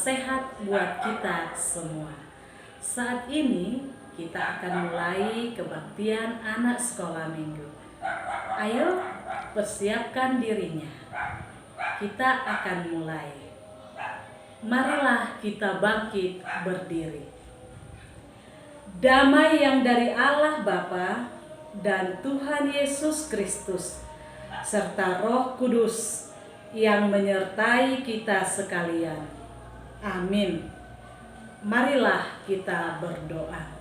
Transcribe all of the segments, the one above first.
sehat buat kita semua. Saat ini kita akan mulai kebaktian anak sekolah minggu. Ayo persiapkan dirinya. Kita akan mulai. Marilah kita bangkit berdiri. Damai yang dari Allah Bapa dan Tuhan Yesus Kristus serta Roh Kudus yang menyertai kita sekalian. Amin. Marilah kita berdoa.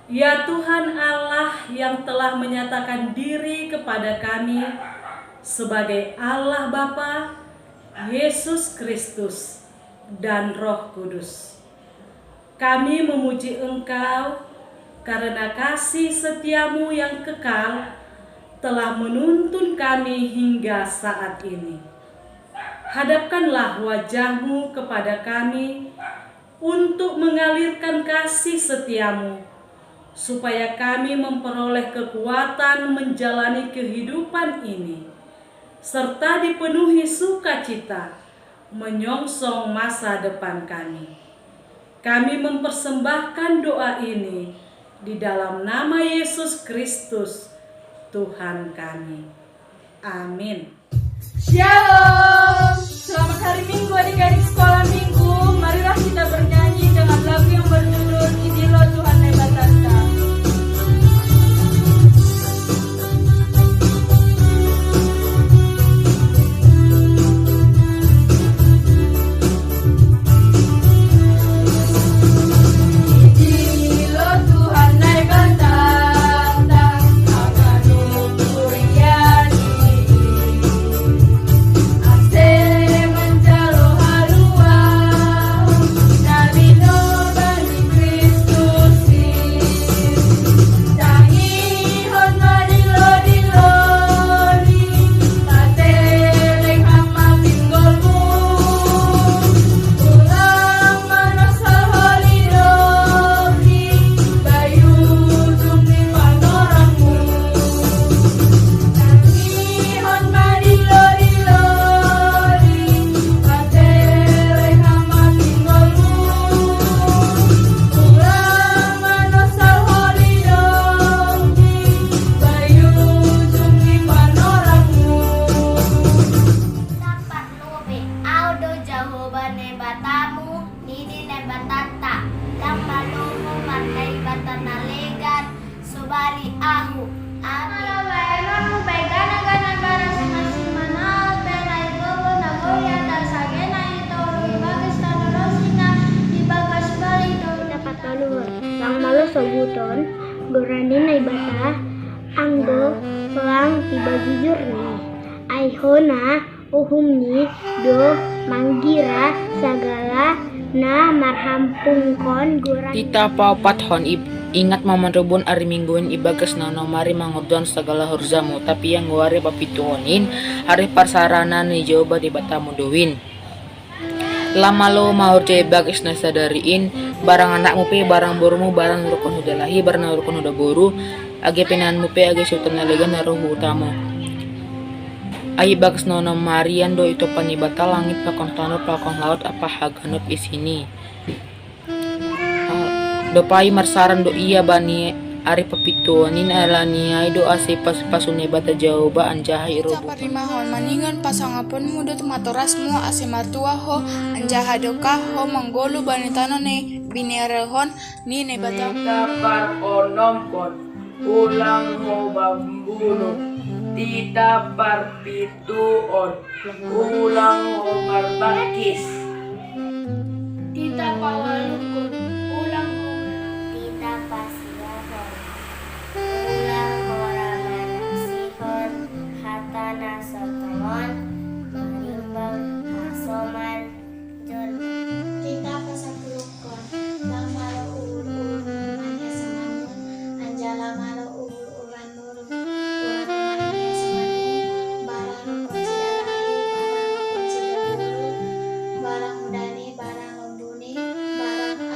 Ya Tuhan Allah yang telah menyatakan diri kepada kami sebagai Allah Bapa, Yesus Kristus, dan Roh Kudus. Kami memuji Engkau karena kasih setiamu yang kekal telah menuntun kami hingga saat ini. Hadapkanlah wajah-Mu kepada kami untuk mengalirkan kasih setiamu, supaya kami memperoleh kekuatan menjalani kehidupan ini, serta dipenuhi sukacita menyongsong masa depan kami. Kami mempersembahkan doa ini di dalam nama Yesus Kristus, Tuhan kami. Amin. Shalom. Selamat hari Minggu adik-adik sekolah minggu. Marilah kita bernyanyi dengan lagu yang berjudul Inilah Tuhan Hebat Tata. Sobuton gorani nai bata anggo pelang tiba jujur nih aihona uhumni do manggira sagala na marhampungkon gorani Tita paupat hon ingat momen rubun ari mingguin ibagas nano mari mangudon segala hurzamu tapi yang wari papituonin hari parsarana ni jawa di batamu doin lama lo mau bagus nasa dariin barang anakmu pe barang borumu barang rukun udah lahi barang rukun udah boru age penanmu pe age sultan nalega naruh utamu ayi bagus nono marian do itu panibata langit pakon tanur pakon laut apa haganut isini do pai marsaran do iya bani ari papituanin alani ay do ase pas-pasune bata jaoba anjahai robo parimahon maningan pasangapun muda tumatorasmu ase martua ho anjahadoka ho manggolu banitano ne binerehon ni ne bata Tapar onomkon ulang ho bambuno tita parpituon ulang ho marbakis tita pawalukun ulang tita pasiahon ulang horaman sihon hatana sotomon marimbang hasoman jol tita pasapulukon lang malo ur mania semanun anjala malo uran mulu uran mania semanun barang konsidalai barang konsidalulu barang mudani barang lombuni barang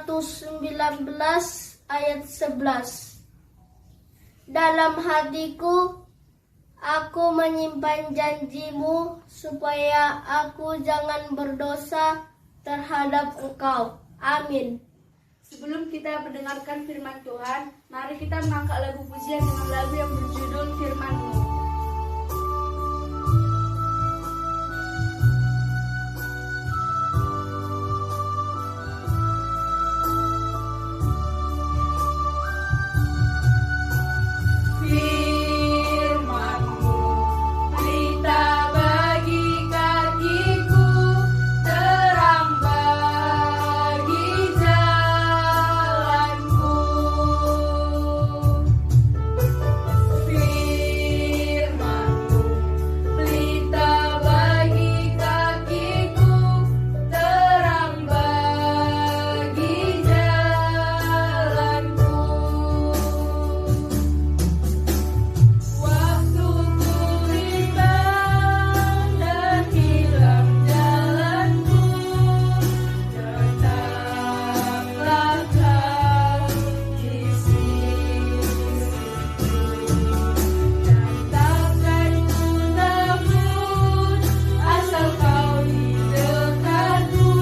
119 ayat 11. Dalam hatiku, aku menyimpan janjimu supaya aku jangan berdosa terhadap Engkau. Amin. Sebelum kita mendengarkan firman Tuhan, mari kita mengangkat lagu pujian dengan lagu yang berjudul Firman-Mu. Firman-Mu, pelita bagi kakiku, terang bagi jalanku. Firman-Mu, pelita bagi kakiku, terang bagi jalanku. Waktuku bimbang dan hilang jalanku, tetaplah Kau di sisiku, dan takkan ku takut asal Kau di dekatku,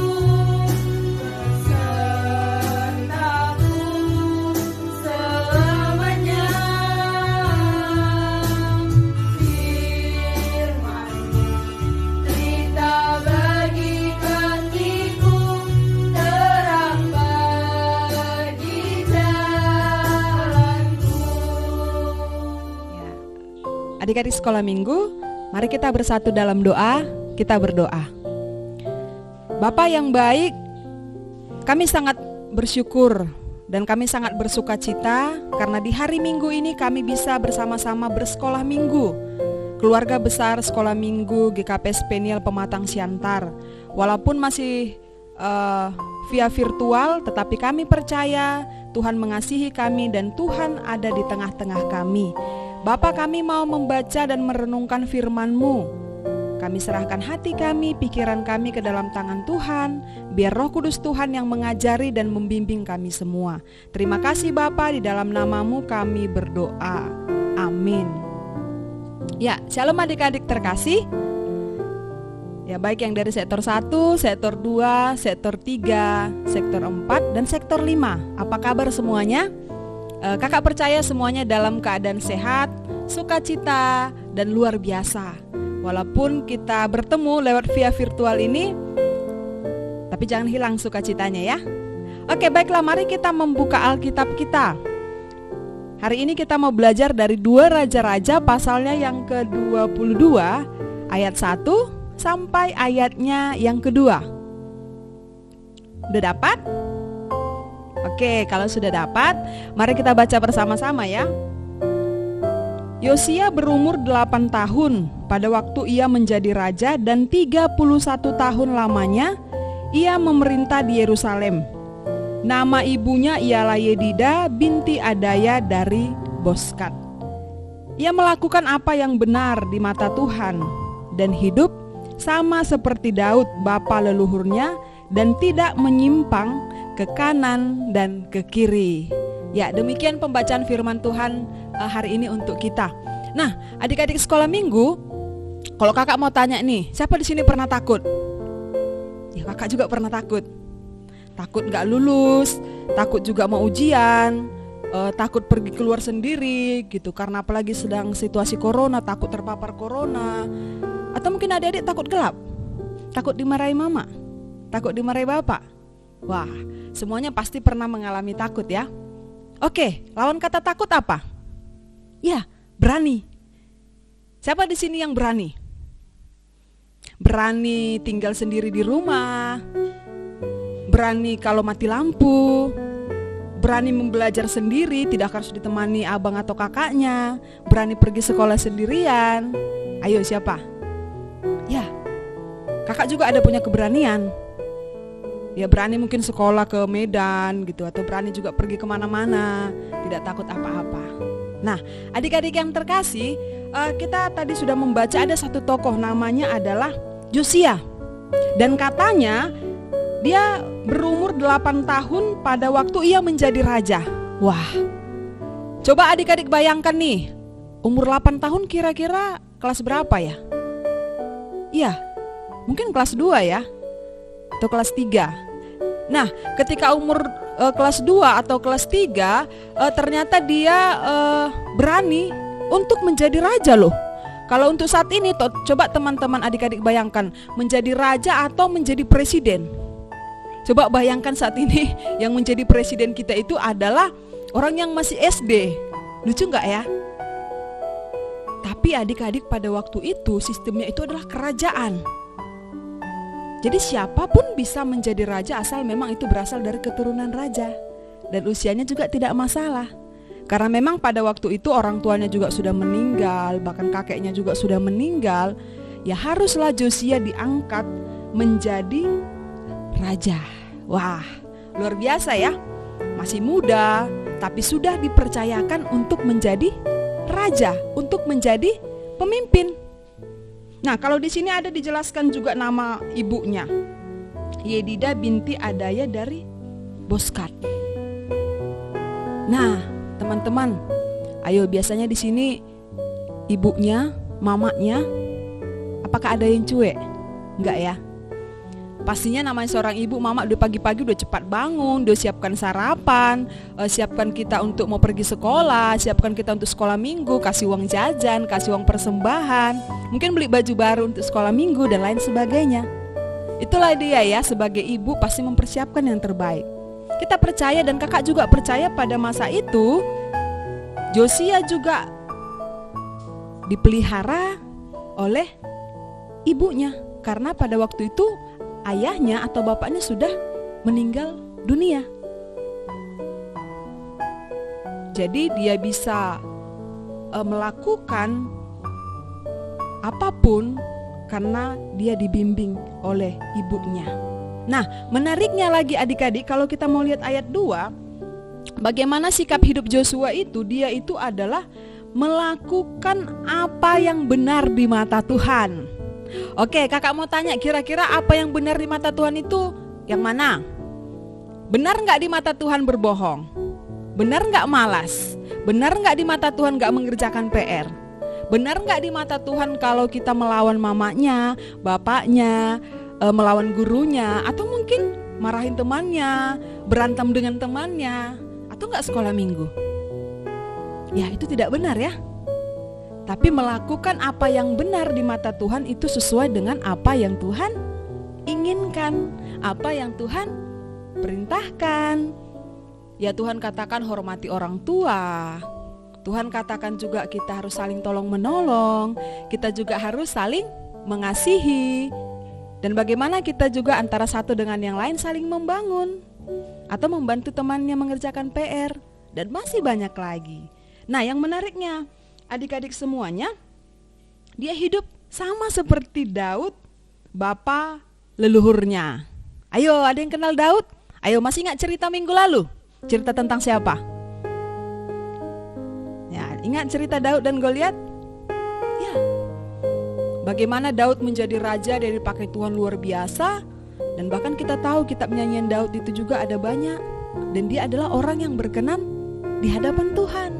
besertaku selamanya. Firman-Mu, pelita bagi kakiku, terang bagi jalanku. Adik-adik sekolah minggu, mari kita bersatu dalam doa, kita berdoa. Bapa yang baik, kami sangat bersyukur dan kami sangat bersuka cita karena di hari Minggu ini kami bisa bersama-sama bersekolah minggu. Keluarga besar sekolah minggu GKP Peniel Pematang Siantar. Walaupun masih via virtual, tetapi kami percaya Tuhan mengasihi kami dan Tuhan ada di tengah-tengah kami. Bapa, kami mau membaca dan merenungkan firman-Mu. Kami serahkan hati kami, pikiran kami ke dalam tangan Tuhan, biar Roh Kudus Tuhan yang mengajari dan membimbing kami semua. Terima kasih Bapa, di dalam nama-Mu kami berdoa. Amin. Ya, shalom adik-adik terkasih. Ya, baik yang dari sektor 1, sektor 2, sektor 3, sektor 4, dan sektor 5. Apa kabar semuanya? Kakak percaya semuanya dalam keadaan sehat, sukacita, dan luar biasa. Walaupun kita bertemu lewat via virtual ini, tapi jangan hilang sukacitanya ya. Oke, baiklah, mari kita membuka Alkitab kita. Hari ini kita mau belajar dari 2 Raja-Raja pasalnya yang ke-22 ayat 1 sampai ayatnya yang kedua. Udah dapat? Oke, kalau sudah dapat, mari kita baca bersama-sama ya. Yosia berumur 8 tahun pada waktu ia menjadi raja, dan 31 tahun lamanya ia memerintah di Yerusalem. Nama ibunya ialah Yedida binti Adaya dari Boskat. Ia melakukan apa yang benar di mata Tuhan dan hidup sama seperti Daud bapa leluhurnya, dan tidak menyimpang ke kanan dan ke kiri. Ya, demikian pembacaan firman Tuhan hari ini untuk kita. Nah, adik-adik sekolah minggu, kalau kakak mau tanya nih, siapa di sini pernah takut? Ya, kakak juga pernah takut. Takut gak lulus, takut juga mau ujian, takut pergi keluar sendiri gitu, karena apalagi sedang situasi corona, takut terpapar corona. Atau mungkin adik-adik takut gelap, takut dimarahi mama, takut dimarahi bapak. Wah, semuanya pasti pernah mengalami takut ya. Oke, lawan kata takut apa? Ya, berani. Siapa di sini yang berani? Berani tinggal sendiri di rumah, berani kalau mati lampu, berani belajar sendiri, tidak harus ditemani abang atau kakaknya, berani pergi sekolah sendirian. Ayo, siapa? Ya, kakak juga ada punya keberanian. Ya, berani mungkin sekolah ke Medan gitu, atau berani juga pergi kemana-mana, tidak takut apa-apa. Nah, adik-adik yang terkasih, kita tadi sudah membaca ada satu tokoh namanya adalah Yosia. Dan katanya dia berumur 8 tahun pada waktu ia menjadi raja. Wah, coba adik-adik bayangkan nih, umur 8 tahun kira-kira kelas berapa ya? Iya, mungkin kelas 2 ya, atau kelas 3. Nah, ketika umur kelas 2 atau kelas 3, ternyata dia berani untuk menjadi raja loh. Kalau untuk saat ini, coba teman-teman adik-adik bayangkan, menjadi raja atau menjadi presiden. Coba bayangkan saat ini yang menjadi presiden kita itu adalah orang yang masih SD. Lucu nggak ya? Tapi adik-adik pada waktu itu sistemnya itu adalah kerajaan. Jadi siapapun bisa menjadi raja asal memang itu berasal dari keturunan raja. Dan usianya juga tidak masalah. Karena memang pada waktu itu orang tuanya juga sudah meninggal, bahkan kakeknya juga sudah meninggal. Ya haruslah Josia diangkat menjadi raja. Wah, luar biasa ya. Masih muda, tapi sudah dipercayakan untuk menjadi raja, untuk menjadi pemimpin. Nah, kalau di sini ada dijelaskan juga nama ibunya, Yedida binti Adaya dari Boskat. Nah, teman-teman, ayo biasanya di sini ibunya, mamanya, apakah ada yang cuek? Enggak ya? Pastinya namanya seorang ibu, mama udah pagi-pagi udah cepat bangun, udah siapkan sarapan, siapkan kita untuk mau pergi sekolah, siapkan kita untuk sekolah minggu, kasih uang jajan, kasih uang persembahan, mungkin beli baju baru untuk sekolah minggu dan lain sebagainya. Itulah dia ya, sebagai ibu pasti mempersiapkan yang terbaik. Kita percaya dan kakak juga percaya pada masa itu Josia juga dipelihara oleh ibunya, karena pada waktu itu ayahnya atau bapaknya sudah meninggal dunia. Jadi dia bisa melakukan apapun karena dia dibimbing oleh ibunya. Nah, menariknya lagi adik-adik, kalau kita mau lihat ayat 2, bagaimana sikap hidup Joshua itu, dia itu adalah melakukan apa yang benar di mata Tuhan. Oke, kakak mau tanya, kira-kira apa yang benar di mata Tuhan itu yang mana? Benar nggak di mata Tuhan berbohong? Benar nggak malas? Benar nggak di mata Tuhan nggak mengerjakan PR? Benar nggak di mata Tuhan kalau kita melawan mamanya, bapaknya, melawan gurunya, atau mungkin marahin temannya, berantem dengan temannya, atau nggak sekolah minggu? Ya, itu tidak benar ya. Tapi melakukan apa yang benar di mata Tuhan itu sesuai dengan apa yang Tuhan inginkan, apa yang Tuhan perintahkan. Ya, Tuhan katakan hormati orang tua. Tuhan katakan juga kita harus saling tolong menolong. Kita juga harus saling mengasihi. Dan bagaimana kita juga antara satu dengan yang lain saling membangun atau membantu temannya mengerjakan PR, dan masih banyak lagi. Nah, yang menariknya adik-adik semuanya, dia hidup sama seperti Daud, bapa leluhurnya. Ayo, ada yang kenal Daud? Ayo, masih ingat cerita minggu lalu? Cerita tentang siapa? Ya, ingat cerita Daud dan Goliat? Ya. Bagaimana Daud menjadi raja dari pakai Tuhan luar biasa. Dan bahkan kita tahu kitab nyanyian Daud itu juga ada banyak. Dan dia adalah orang yang berkenan di hadapan Tuhan.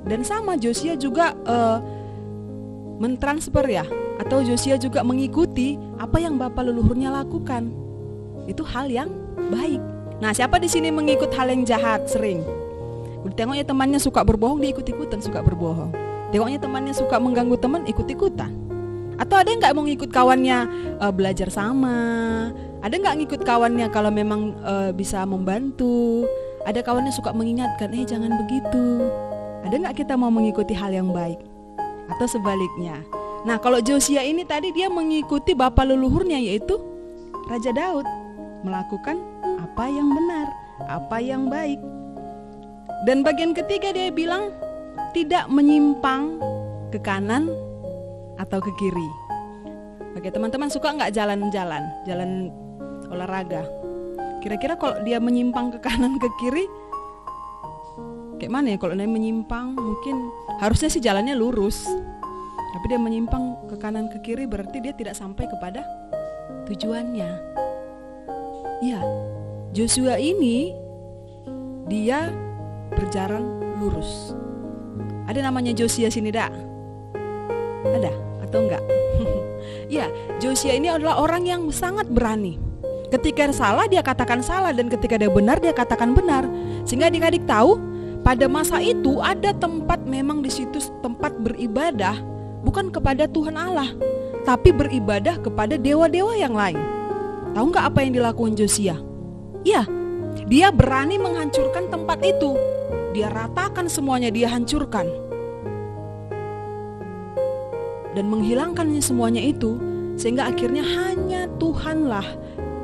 Dan sama Josia juga mentransfer ya, atau Josia juga mengikuti apa yang bapak leluhurnya lakukan. Itu hal yang baik. Nah, siapa di sini mengikut hal yang jahat sering? Tengoknya temannya suka berbohong, dia ikut-ikutan suka berbohong. Tengoknya temannya suka mengganggu teman, ikut-ikutan. Atau ada yang nggak mau ngikut kawannya belajar sama? Ada nggak ngikut kawannya kalau memang bisa membantu? Ada kawannya suka mengingatkan, jangan begitu. Ada nggak kita mau mengikuti hal yang baik? Atau sebaliknya? Nah, kalau Josia ini tadi dia mengikuti bapak leluhurnya, yaitu Raja Daud, melakukan apa yang benar, apa yang baik. Dan bagian ketiga dia bilang tidak menyimpang ke kanan atau ke kiri. Oke, teman-teman suka nggak jalan olahraga? Kira-kira kalau dia menyimpang ke kanan ke kiri, kayak mana ya? Kalau dia menyimpang, mungkin harusnya sih jalannya lurus, tapi dia menyimpang ke kanan ke kiri, berarti dia tidak sampai kepada tujuannya. Ya, Joshua ini dia berjalan lurus. Ada namanya Joshua sini dak? Ada atau enggak? Ya, Joshua ini adalah orang yang sangat berani. Ketika salah dia katakan salah, dan ketika dia benar dia katakan benar. Sehingga adik-adik tahu pada masa itu ada tempat, memang di situ tempat beribadah bukan kepada Tuhan Allah, tapi beribadah kepada dewa-dewa yang lain. Tahu nggak apa yang dilakukan Joshua? Ya, dia berani menghancurkan tempat itu. Dia ratakan semuanya, dia hancurkan dan menghilangkannya semuanya itu, sehingga akhirnya hanya Tuhanlah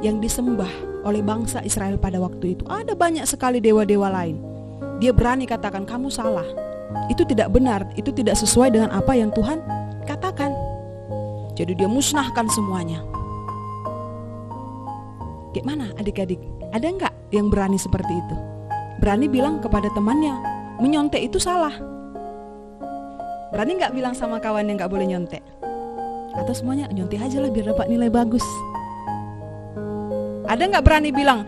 yang disembah oleh bangsa Israel pada waktu itu. Ada banyak sekali dewa-dewa lain. Dia berani katakan kamu salah, itu tidak benar, itu tidak sesuai dengan apa yang Tuhan katakan. Jadi dia musnahkan semuanya. Gimana adik-adik? Ada enggak yang berani seperti itu? Berani bilang kepada temannya, menyontek itu salah. Berani enggak bilang sama kawan yang enggak boleh nyontek? Atau semuanya nyontek aja lah biar dapat nilai bagus? Ada enggak berani bilang,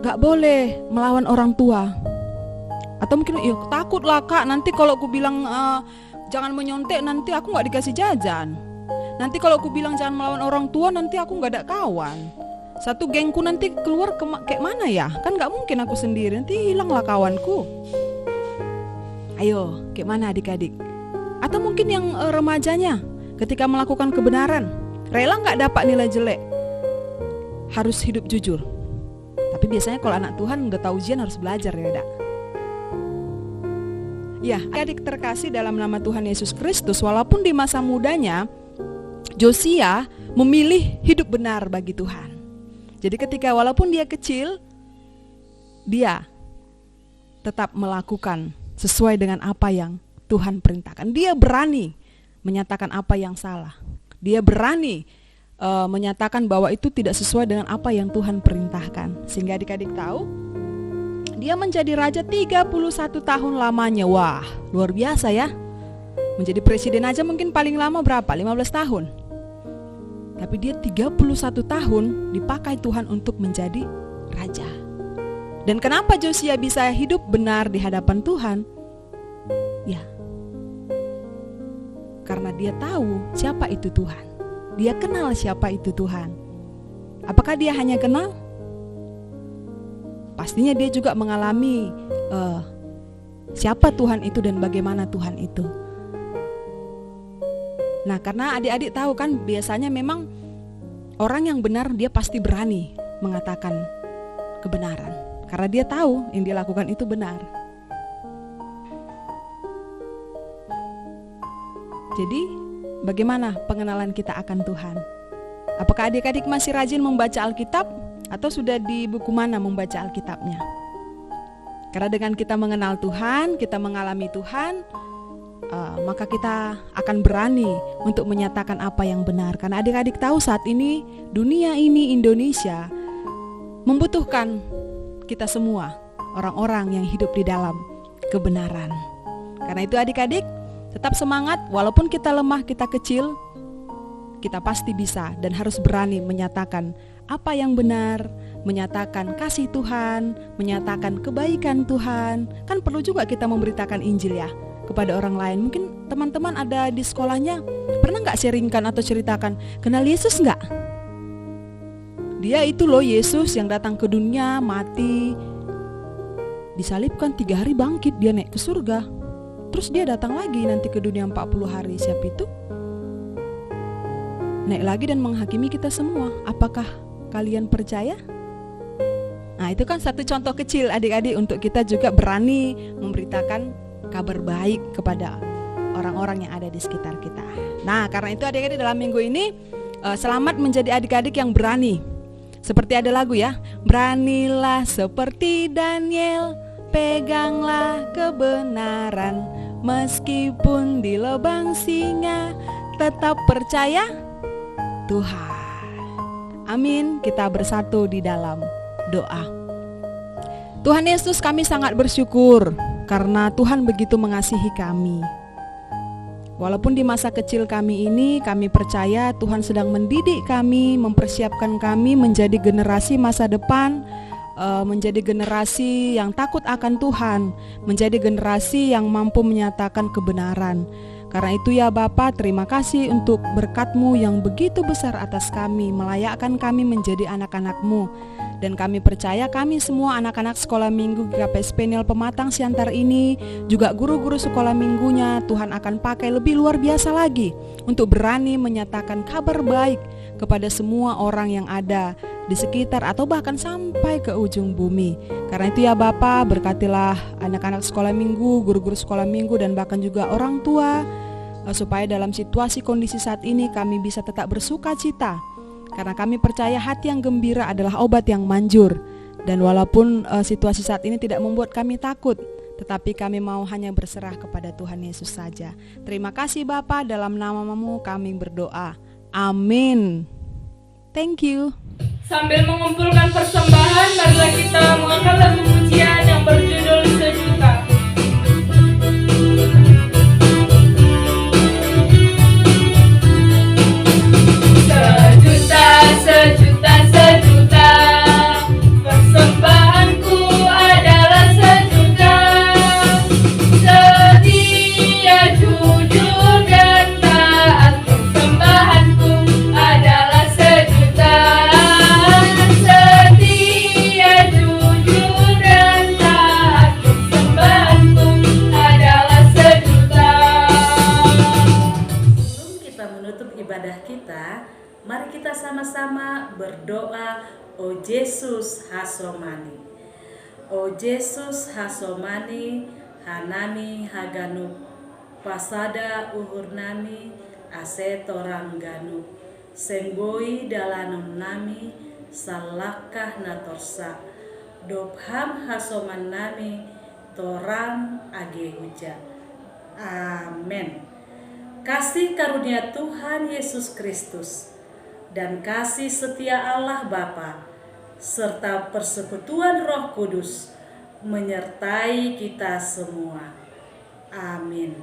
enggak boleh melawan orang tua? Atau mungkin, ya takut lah kak, nanti kalau aku bilang jangan menyontek, nanti aku enggak dikasih jajan. Nanti kalau aku bilang jangan melawan orang tua, nanti aku enggak ada kawan. Satu gengku nanti keluar kayak mana ya? Kan gak mungkin aku sendiri, nanti hilanglah kawanku. Ayo, kayak mana adik-adik? Atau mungkin yang remajanya, ketika melakukan kebenaran, rela gak dapat nilai jelek, harus hidup jujur. Tapi biasanya kalau anak Tuhan udah tahu ujian harus belajar ya dak? Ya, adik terkasih dalam nama Tuhan Yesus Kristus, walaupun di masa mudanya Joshua memilih hidup benar bagi Tuhan. Jadi ketika walaupun dia kecil, dia tetap melakukan sesuai dengan apa yang Tuhan perintahkan. Dia berani menyatakan apa yang salah. Dia berani menyatakan bahwa itu tidak sesuai dengan apa yang Tuhan perintahkan. Sehingga adik-adik tahu, dia menjadi raja 31 tahun lamanya. Wah, luar biasa ya. Menjadi presiden aja mungkin paling lama berapa? 15 tahun. Tapi dia 31 tahun dipakai Tuhan untuk menjadi raja. Dan kenapa Joshua bisa hidup benar di hadapan Tuhan? Ya, karena dia tahu siapa itu Tuhan. Dia kenal siapa itu Tuhan. Apakah dia hanya kenal? Pastinya dia juga mengalami siapa Tuhan itu dan bagaimana Tuhan itu. Nah, karena adik-adik tahu kan biasanya memang orang yang benar dia pasti berani mengatakan kebenaran. Karena dia tahu yang dia lakukan itu benar. Jadi, bagaimana pengenalan kita akan Tuhan? Apakah adik-adik masih rajin membaca Alkitab? Atau sudah di buku mana membaca Alkitabnya? Karena dengan kita mengenal Tuhan, kita mengalami Tuhan, maka kita akan berani untuk menyatakan apa yang benar. Karena adik-adik tahu saat ini dunia ini, Indonesia membutuhkan kita semua, orang-orang yang hidup di dalam kebenaran. Karena itu adik-adik tetap semangat, walaupun kita lemah, kita kecil, kita pasti bisa dan harus berani menyatakan apa yang benar, menyatakan kasih Tuhan, menyatakan kebaikan Tuhan. Kan perlu juga kita memberitakan Injil ya kepada orang lain. Mungkin teman-teman ada di sekolahnya, pernah gak sharingkan atau ceritakan, kenal Yesus gak? Dia itu loh Yesus yang datang ke dunia, mati, disalibkan, 3 hari bangkit, dia naik ke surga. Terus dia datang lagi nanti ke dunia 40 hari, siapa itu? Naik lagi dan menghakimi kita semua. Apakah kalian percaya? Nah, itu kan satu contoh kecil adik-adik untuk kita juga berani memberitakan kabar baik kepada orang-orang yang ada di sekitar kita. Nah, karena itu adik-adik dalam minggu ini selamat menjadi adik-adik yang berani. Seperti ada lagu ya, beranilah seperti Daniel, peganglah kebenaran, meskipun di lubang singa, tetap percaya Tuhan. Amin. Kita bersatu di dalam doa. Tuhan Yesus, kami sangat bersyukur karena Tuhan begitu mengasihi kami. Walaupun di masa kecil kami ini, kami percaya Tuhan sedang mendidik kami, mempersiapkan kami menjadi generasi masa depan, menjadi generasi yang takut akan Tuhan, menjadi generasi yang mampu menyatakan kebenaran. Karena itu ya Bapa, terima kasih untuk berkat-Mu yang begitu besar atas kami, melayakkan kami menjadi anak-anak-Mu. Dan kami percaya kami semua anak-anak sekolah minggu GKPS Peniel Pematang Siantar ini, juga guru-guru sekolah minggunya, Tuhan akan pakai lebih luar biasa lagi untuk berani menyatakan kabar baik kepada semua orang yang ada di sekitar atau bahkan sampai ke ujung bumi. Karena itu ya Bapa, berkatilah anak-anak sekolah minggu, guru-guru sekolah minggu, dan bahkan juga orang tua, supaya dalam situasi kondisi saat ini kami bisa tetap bersuka cita. Karena kami percaya hati yang gembira adalah obat yang manjur. Dan walaupun situasi saat ini tidak membuat kami takut, tetapi kami mau hanya berserah kepada Tuhan Yesus saja. Terima kasih Bapa, dalam nama-Mu kami berdoa. Amin. Thank you. Sambil mengumpulkan persembahan, marilah kita mengangkat lagu pujian yang berjudul Sejuta. Sejuta, sejuta, sejuta, persembahanku adalah sejuta. Setia, jujur, dan taat, persembahanku adalah sejuta. Setia, jujur, dan taat, persembahanku adalah sejuta. Sebelum kita menutup ibadah kita, mari kita sama-sama berdoa, O Yesus Hasomani. O Yesus Hasomani, Hanami Haganu, Pasada Uhur Nami, Ase Torang Ganu, Senggoi Dalanum Nami, Salakah Natorsa, Dobham Hasoman Nami, Torang Age Huja. Amin. Kasih karunia Tuhan Yesus Kristus dan kasih setia Allah Bapa serta persekutuan Roh Kudus menyertai kita semua. Amin.